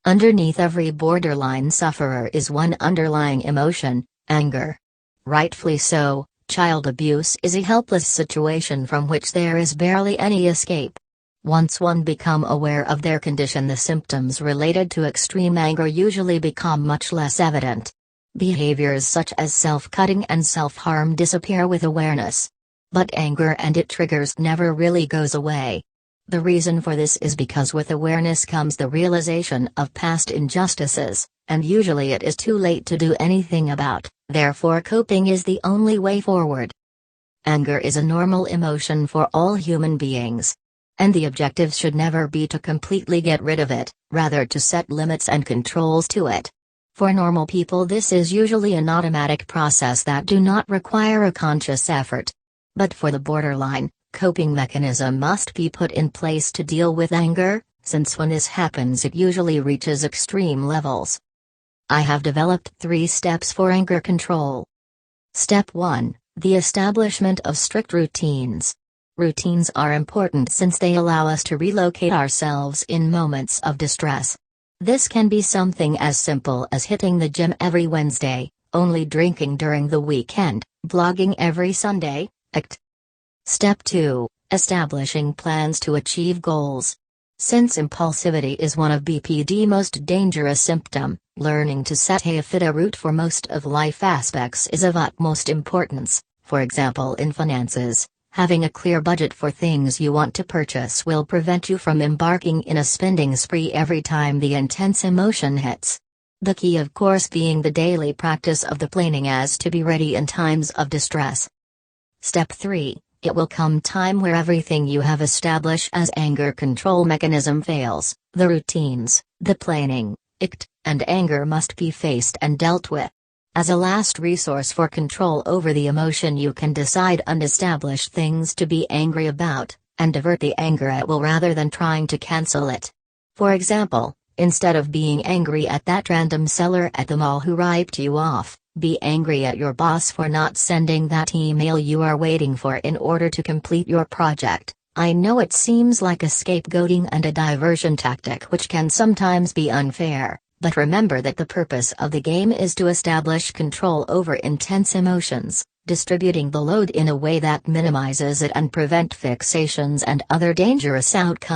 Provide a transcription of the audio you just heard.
Underneath every borderline sufferer is one underlying emotion: anger. Rightfully so, child abuse is a helpless situation from which there is barely any escape. Once one become aware of their condition, the symptoms related to extreme anger usually become much less evident. Behaviors such as self-cutting and self-harm disappear with awareness. But anger and its triggers never really goes away. The reason for this is because with awareness comes the realization of past injustices, and usually it is too late to do anything about, therefore coping is the only way forward. Anger is a normal emotion for all human beings. And the objective should never be to completely get rid of it, rather to set limits and controls to it. For normal people, this is usually an automatic process that do not require a conscious effort. But for the borderline, coping mechanism must be put in place to deal with anger, since when this happens it usually reaches extreme levels. I have developed 3 steps for anger control. Step 1: the establishment of strict routines. Routines are important since they allow us to relocate ourselves in moments of distress. This can be something as simple as hitting the gym every Wednesday, only drinking during the weekend, blogging every Sunday, etc. Step 2: establishing plans to achieve goals. Since impulsivity is one of BPD's most dangerous symptoms, learning to set a fit route for most of life aspects is of utmost importance. For example, in finances, having a clear budget for things you want to purchase will prevent you from embarking in a spending spree every time the intense emotion hits. The key, of course, being the daily practice of the planning as to be ready in times of distress. Step 3: it will come time where everything you have established as anger control mechanism fails. The routines, the planning, and anger must be faced and dealt with. As a last resource for control over the emotion, you can decide unestablished things to be angry about, and divert the anger at will rather than trying to cancel it. For example, instead of being angry at that random seller at the mall who ripped you off, be angry at your boss for not sending that email you are waiting for in order to complete your project. I know it seems like a scapegoating and a diversion tactic which can sometimes be unfair. But remember that the purpose of the game is to establish control over intense emotions, distributing the load in a way that minimizes it and prevent fixations and other dangerous outcomes.